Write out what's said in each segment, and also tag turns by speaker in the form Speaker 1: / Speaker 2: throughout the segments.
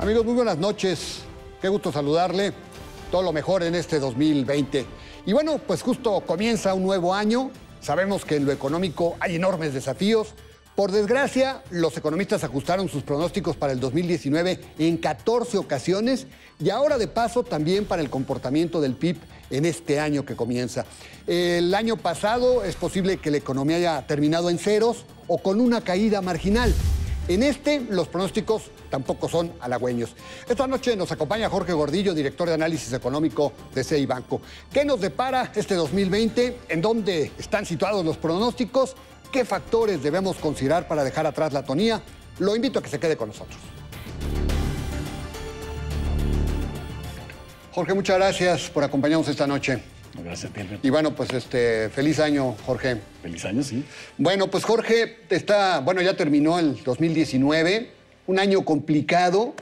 Speaker 1: Amigos, muy buenas noches. Qué gusto saludarle. Todo lo mejor en este 2020. Y bueno, pues justo comienza un nuevo año. Sabemos que en lo económico hay enormes desafíos. Por desgracia, los economistas ajustaron sus pronósticos para el 2019 en 14 ocasiones y ahora de paso también para el comportamiento del PIB en este año que comienza. El año pasado es posible que la economía haya terminado en ceros o con una caída marginal. En este, los pronósticos tampoco son halagüeños. Esta noche nos acompaña Jorge Gordillo, director de análisis económico de CI Banco. ¿Qué nos depara este 2020? ¿En dónde están situados los pronósticos? ¿Qué factores debemos considerar para dejar atrás la atonía? Lo invito a que se quede con nosotros. Jorge, muchas gracias por acompañarnos esta noche.
Speaker 2: Gracias, Pedro.
Speaker 1: Y bueno, pues feliz año, Jorge.
Speaker 2: Feliz año, sí.
Speaker 1: Bueno, pues Jorge, ya terminó el 2019, un año complicado.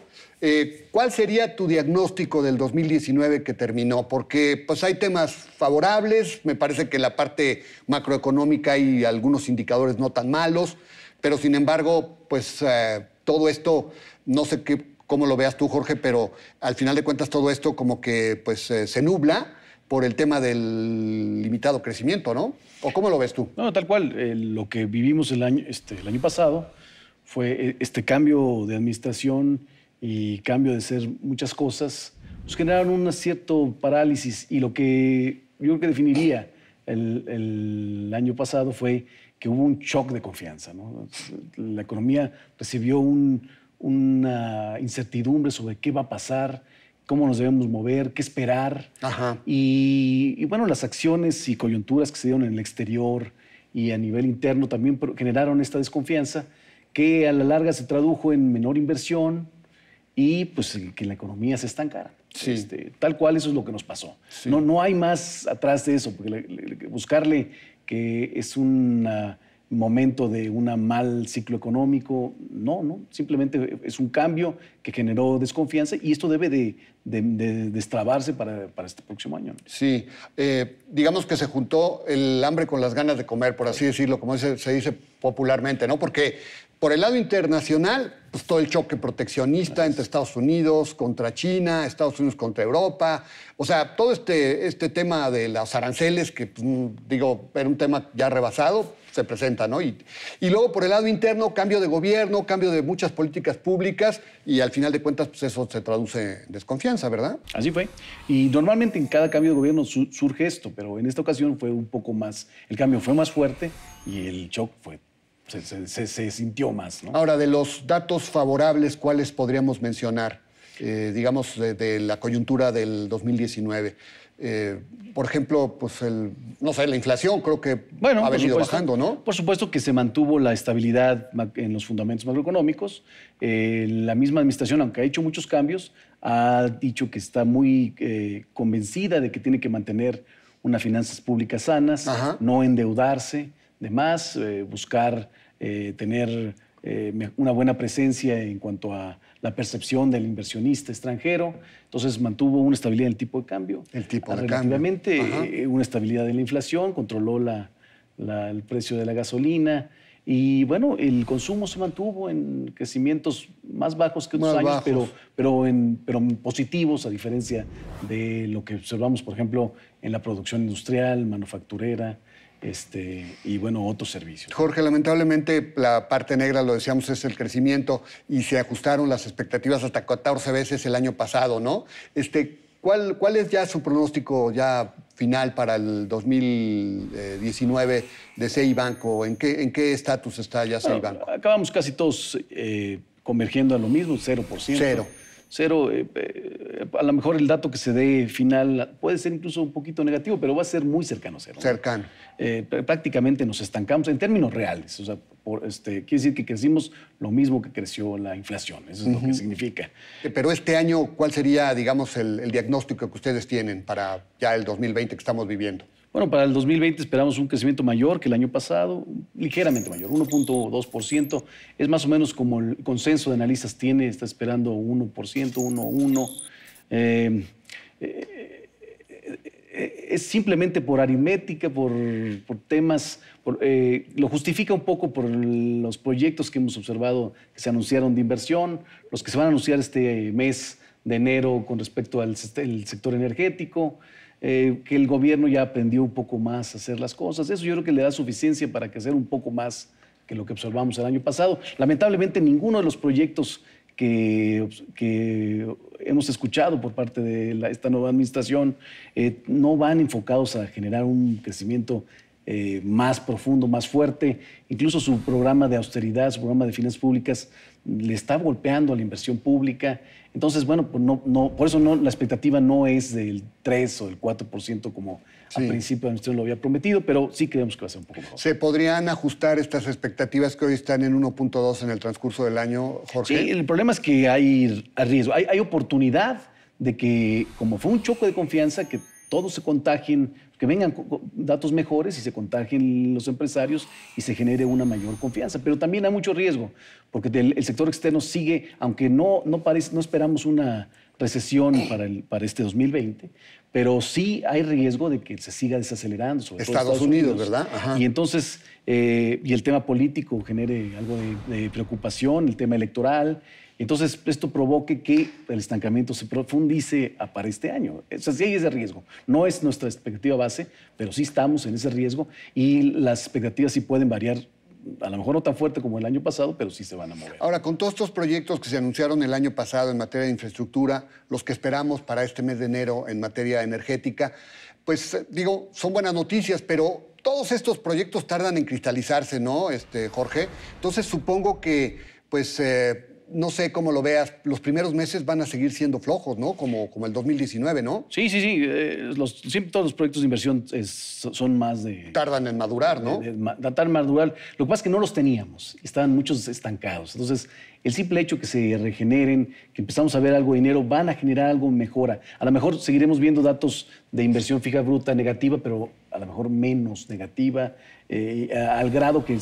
Speaker 1: ¿Cuál sería tu diagnóstico del 2019 que terminó? Porque pues hay temas favorables, me parece que en la parte macroeconómica hay algunos indicadores no tan malos, pero sin embargo, pues todo esto, no sé cómo lo veas tú, Jorge, pero al final de cuentas todo esto como que pues se nubla por el tema del limitado crecimiento, ¿no? ¿O cómo lo ves tú?
Speaker 2: No, tal cual. Lo que vivimos el año pasado fue este cambio de administración y cambio de ser muchas cosas, pues generaron un cierto parálisis y lo que yo creo que definiría el año pasado fue que hubo un shock de confianza, ¿no? La economía recibió una incertidumbre sobre qué va a pasar, cómo nos debemos mover, qué esperar.
Speaker 1: Ajá.
Speaker 2: Y bueno, las acciones y coyunturas que se dieron en el exterior y a nivel interno también generaron esta desconfianza que a la larga se tradujo en menor inversión y pues que la economía se estancara.
Speaker 1: Sí.
Speaker 2: Tal cual eso es lo que nos pasó.
Speaker 1: Sí.
Speaker 2: No hay más atrás de eso, porque buscarle que es un momento de un mal ciclo económico, no, simplemente es un cambio que generó desconfianza y esto debe de destrabarse para este próximo año, ¿no?
Speaker 1: Sí, digamos que se juntó el hambre con las ganas de comer, por así decirlo, como se dice popularmente, ¿no? Porque por el lado internacional, pues todo el choque proteccionista entre Estados Unidos contra China, Estados Unidos contra Europa, o sea, todo este tema de los aranceles, que pues, digo, era un tema ya rebasado, se presenta, ¿no? Y luego por el lado interno, cambio de gobierno, cambio de muchas políticas públicas y al final de cuentas, pues eso se traduce en desconfianza, ¿verdad?
Speaker 2: Así fue. Y normalmente en cada cambio de gobierno surge esto, pero en esta ocasión fue un poco más, el cambio fue más fuerte y el shock se sintió más, ¿no?
Speaker 1: Ahora, de los datos favorables, ¿cuáles podríamos mencionar? Digamos, de la coyuntura del 2019. Por ejemplo, pues la inflación creo que ha venido bajando, ¿no?
Speaker 2: Por supuesto que se mantuvo la estabilidad en los fundamentos macroeconómicos. La misma administración, aunque ha hecho muchos cambios, ha dicho que está muy convencida de que tiene que mantener unas finanzas públicas sanas,
Speaker 1: Ajá.
Speaker 2: no endeudarse de más, buscar tener una buena presencia en cuanto a la percepción del inversionista extranjero. Entonces mantuvo una estabilidad en el tipo de cambio.
Speaker 1: El tipo de
Speaker 2: relativamente,
Speaker 1: cambio.
Speaker 2: una estabilidad en la inflación, controló el precio de la gasolina. Y bueno, el consumo se mantuvo en crecimientos más bajos que otros años, pero positivos, a diferencia de lo que observamos, por ejemplo, en la producción industrial, manufacturera, y bueno, otros servicios.
Speaker 1: Jorge, lamentablemente la parte negra, lo decíamos, es el crecimiento y se ajustaron las expectativas hasta 14 veces el año pasado, ¿no? ¿Cuál es ya su pronóstico ya final para el 2019 de CI Banco? ¿En qué estatus está ya CI Banco?
Speaker 2: Acabamos casi todos convergiendo a lo mismo, 0%. Cero, a lo mejor el dato que se dé final puede ser incluso un poquito negativo, pero va a ser muy cercano a cero, ¿no?
Speaker 1: Cercano.
Speaker 2: Prácticamente nos estancamos en términos reales. O sea, quiere decir que crecimos lo mismo que creció la inflación. Eso es lo que significa.
Speaker 1: Pero este año, ¿cuál sería, digamos, el diagnóstico que ustedes tienen para ya el 2020 que estamos viviendo?
Speaker 2: Bueno, para el 2020 esperamos un crecimiento mayor que el año pasado, ligeramente mayor, 1.2%. Es más o menos como el consenso de analistas tiene, está esperando 1%, 1.1%. es simplemente por aritmética, por temas, lo justifica un poco por los proyectos que hemos observado que se anunciaron de inversión, los que se van a anunciar este mes de enero con respecto al sector energético, que el gobierno ya aprendió un poco más a hacer las cosas. Eso yo creo que le da suficiencia para que hacer un poco más que lo que observamos el año pasado. Lamentablemente, ninguno de los proyectos que hemos escuchado por parte de esta nueva administración no van enfocados a generar un crecimiento más profundo, más fuerte. Incluso su programa de austeridad, su programa de finanzas públicas, le está golpeando a la inversión pública. Entonces, bueno, pues por eso la expectativa no es del 3 o el 4% como al principio la administración lo había prometido, pero sí creemos que va a ser un poco mejor.
Speaker 1: ¿Se podrían ajustar estas expectativas que hoy están en 1.2 en el transcurso del año, Jorge?
Speaker 2: Sí, el problema es que hay riesgo, hay oportunidad de que, como fue un choque de confianza, que todos se contagien, que vengan datos mejores y se contagien los empresarios y se genere una mayor confianza. Pero también hay mucho riesgo, porque el sector externo sigue, aunque no esperamos una recesión para este 2020, pero sí hay riesgo de que se siga desacelerando, sobre todo
Speaker 1: Estados Unidos, ¿verdad?
Speaker 2: Ajá. Y entonces, y el tema político genere algo de preocupación, el tema electoral. Entonces, esto provoque que el estancamiento se profundice para este año. O sea, sí hay ese riesgo. No es nuestra expectativa base, pero sí estamos en ese riesgo y las expectativas sí pueden variar, a lo mejor no tan fuerte como el año pasado, pero sí se van a mover.
Speaker 1: Ahora, con todos estos proyectos que se anunciaron el año pasado en materia de infraestructura, los que esperamos para este mes de enero en materia energética, pues digo, son buenas noticias, pero todos estos proyectos tardan en cristalizarse, ¿no, Jorge? Entonces, supongo que, pues, no sé cómo lo veas, los primeros meses van a seguir siendo flojos, ¿no? Como el 2019, ¿no?
Speaker 2: Sí. Siempre todos los proyectos de inversión son más de...
Speaker 1: Tardan en madurar, ¿no?
Speaker 2: Tardan en madurar. Lo que pasa es que no los teníamos. Estaban muchos estancados. Entonces, el simple hecho que se regeneren, que empezamos a ver algo de dinero, van a generar algo mejora. A lo mejor seguiremos viendo datos de inversión fija bruta negativa, pero a lo mejor menos negativa, al grado que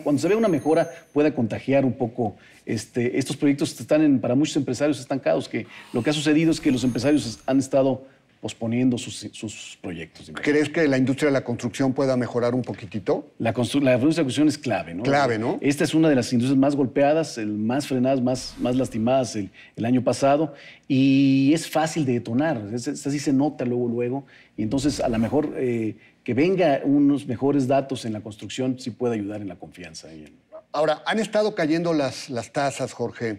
Speaker 2: cuando se vea una mejora pueda contagiar un poco. Estos proyectos están para muchos empresarios estancados, que lo que ha sucedido es que los empresarios han estado posponiendo sus proyectos.
Speaker 1: ¿Crees que la industria de la construcción pueda mejorar un poquitito?
Speaker 2: La industria de la construcción es clave, ¿no?
Speaker 1: Clave, ¿no?
Speaker 2: Esta es una de las industrias más golpeadas, más frenadas, más lastimadas el año pasado, y es fácil de detonar. Así se nota luego. Y entonces, a lo mejor que venga unos mejores datos en la construcción sí puede ayudar en la confianza.
Speaker 1: Ahora, han estado cayendo las tasas, Jorge.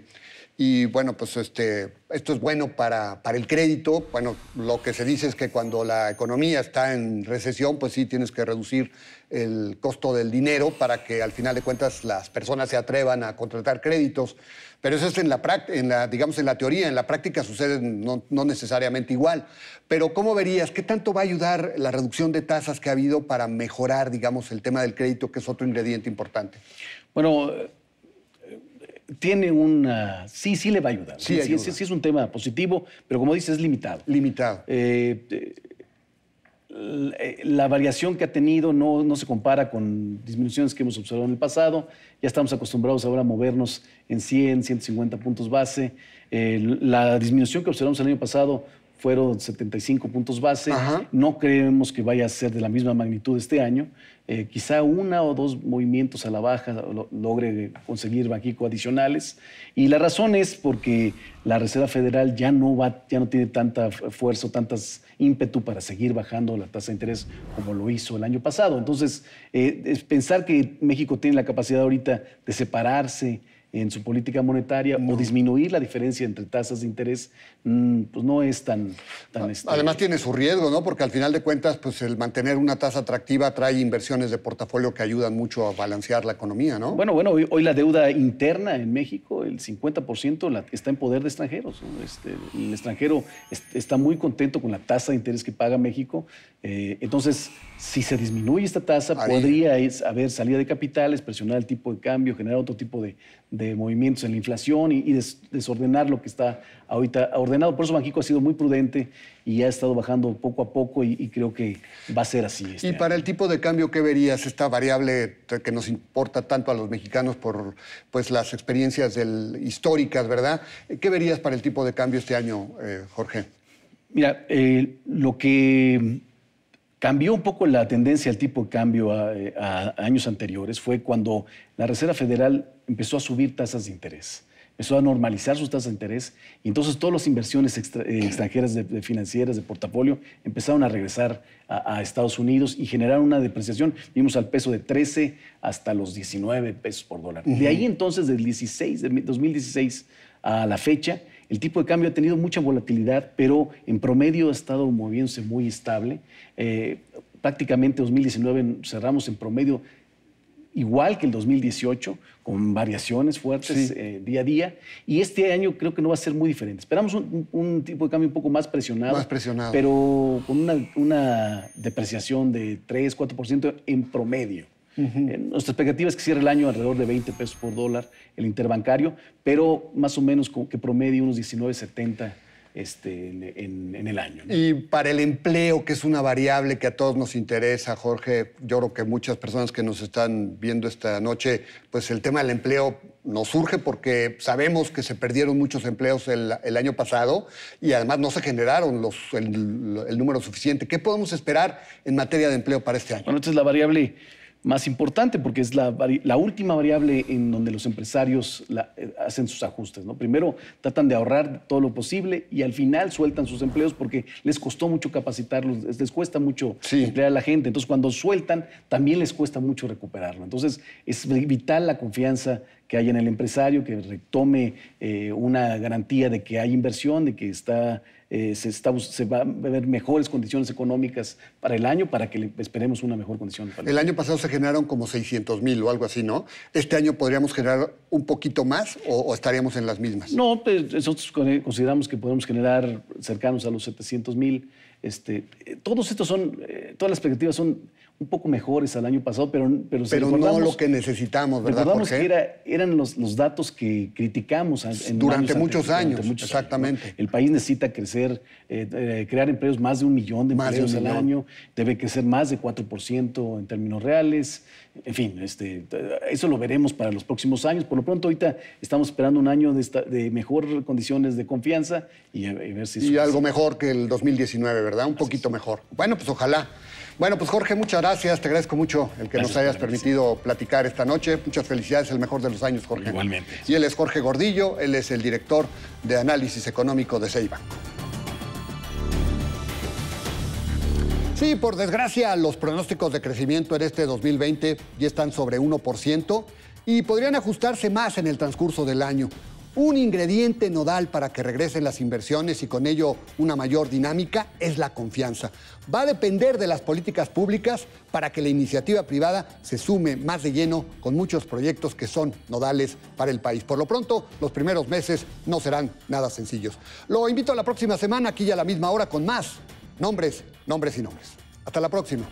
Speaker 1: Y bueno, pues esto es bueno para el crédito. Bueno, lo que se dice es que cuando la economía está en recesión, pues sí tienes que reducir el costo del dinero para que al final de cuentas las personas se atrevan a contratar créditos. Pero eso es digamos, en la teoría. En la práctica sucede no necesariamente igual. Pero ¿cómo verías? ¿Qué tanto va a ayudar la reducción de tasas que ha habido para mejorar, digamos, el tema del crédito, que es otro ingrediente importante?
Speaker 2: Bueno, sí le va a ayudar. Sí es un tema positivo, pero como dices, es limitado.
Speaker 1: Limitado.
Speaker 2: La variación que ha tenido no se compara con disminuciones que hemos observado en el pasado. Ya estamos acostumbrados ahora a movernos en 100, 150 puntos base. La disminución que observamos el año pasado fueron 75 puntos base. Ajá. No creemos que vaya a ser de la misma magnitud este año. Quizá 1 o 2 movimientos a la baja logre conseguir Banxico adicionales. Y la razón es porque la Reserva Federal ya no tiene tanta fuerza, tantas ímpetu para seguir bajando la tasa de interés como lo hizo el año pasado. Entonces, pensar que México tiene la capacidad ahorita de separarse en su política monetaria o disminuir la diferencia entre tasas de interés, pues no es tan...
Speaker 1: Además tiene su riesgo, ¿no? Porque al final de cuentas, pues el mantener una tasa atractiva trae inversiones de portafolio que ayudan mucho a balancear la economía, ¿no?
Speaker 2: Bueno, hoy la deuda interna en México, el 50% está en poder de extranjeros, ¿no? El extranjero está muy contento con la tasa de interés que paga México. Entonces, si se disminuye esta tasa, podría haber salida de capitales, presionar el tipo de cambio, generar otro tipo de movimientos en la inflación y desordenar lo que está ahorita ordenado. Por eso Banxico ha sido muy prudente y ha estado bajando poco a poco y creo que va a ser así.
Speaker 1: Y para el tipo de cambio, ¿qué verías? Esta variable que nos importa tanto a los mexicanos por pues, las experiencias históricas, ¿verdad? ¿Qué verías para el tipo de cambio este año, Jorge?
Speaker 2: Mira, lo que Cambió un poco la tendencia al tipo de cambio a años anteriores. Fue cuando la Reserva Federal empezó a subir tasas de interés. Empezó a normalizar sus tasas de interés y entonces todas las inversiones extranjeras de financieras, de portafolio, empezaron a regresar a Estados Unidos y generaron una depreciación. Vimos al peso de 13 hasta los 19 pesos por dólar. De ahí entonces, del 2016 a la fecha, el tipo de cambio ha tenido mucha volatilidad, pero en promedio ha estado moviéndose muy estable. Prácticamente 2019 cerramos en promedio igual que el 2018, con variaciones fuertes día a día. Y este año creo que no va a ser muy diferente. Esperamos un tipo de cambio un poco más presionado.
Speaker 1: Más presionado.
Speaker 2: Pero con una depreciación de 3-4% en promedio. Nuestra expectativa es que cierre el año alrededor de 20 pesos por dólar el interbancario, pero más o menos que promedie unos 19.70 en el año, ¿no?
Speaker 1: Y para el empleo, que es una variable que a todos nos interesa, Jorge, yo creo que muchas personas que nos están viendo esta noche, pues el tema del empleo nos surge porque sabemos que se perdieron muchos empleos el año pasado y además no se generaron el número suficiente. ¿Qué podemos esperar en materia de empleo para este año?
Speaker 2: Bueno, esta es la variable más importante porque es la última variable en donde los empresarios hacen sus ajustes, ¿no? Primero tratan de ahorrar todo lo posible y al final sueltan sus empleos porque les costó mucho capacitarlos, les cuesta mucho emplear a la gente. Entonces, cuando sueltan, también les cuesta mucho recuperarlo. Entonces, es vital la confianza que haya en el empresario, que retome una garantía de que hay inversión, de que se va a ver mejores condiciones económicas para el año, para que esperemos una mejor condición.
Speaker 1: El año pasado se generaron como 600,000 o algo así, ¿no? ¿Este año podríamos generar un poquito más o estaríamos en las mismas?
Speaker 2: No, pues nosotros consideramos que podemos generar cercanos a los 700,000. Todas las expectativas son un poco mejores al año pasado, pero
Speaker 1: no lo que necesitamos, ¿verdad,
Speaker 2: recordamos
Speaker 1: Jorge?
Speaker 2: que eran los datos que criticamos
Speaker 1: durante muchos años. Exactamente.
Speaker 2: ¿No? El país necesita crecer, crear empleos, más de 1 millón de empleos al año, debe crecer más de 4% en términos reales. En fin, eso lo veremos para los próximos años. Por lo pronto, ahorita estamos esperando un año de mejor condiciones de confianza y ver si...
Speaker 1: Y algo mejor que el 2019, ¿verdad? Un poquito mejor. Bueno, pues ojalá. Bueno, pues Jorge, muchas gracias. Te agradezco mucho el que nos hayas permitido platicar esta noche. Muchas felicidades, el mejor de los años, Jorge.
Speaker 2: Igualmente.
Speaker 1: Y él es Jorge Gordillo, él es el director de análisis económico de Ceibanco. Sí, por desgracia, los pronósticos de crecimiento en este 2020 ya están sobre 1% y podrían ajustarse más en el transcurso del año. Un ingrediente nodal para que regresen las inversiones y con ello una mayor dinámica es la confianza. Va a depender de las políticas públicas para que la iniciativa privada se sume más de lleno con muchos proyectos que son nodales para el país. Por lo pronto, los primeros meses no serán nada sencillos. Lo invito a la próxima semana, aquí a la misma hora, con más nombres y nombres. Hasta la próxima.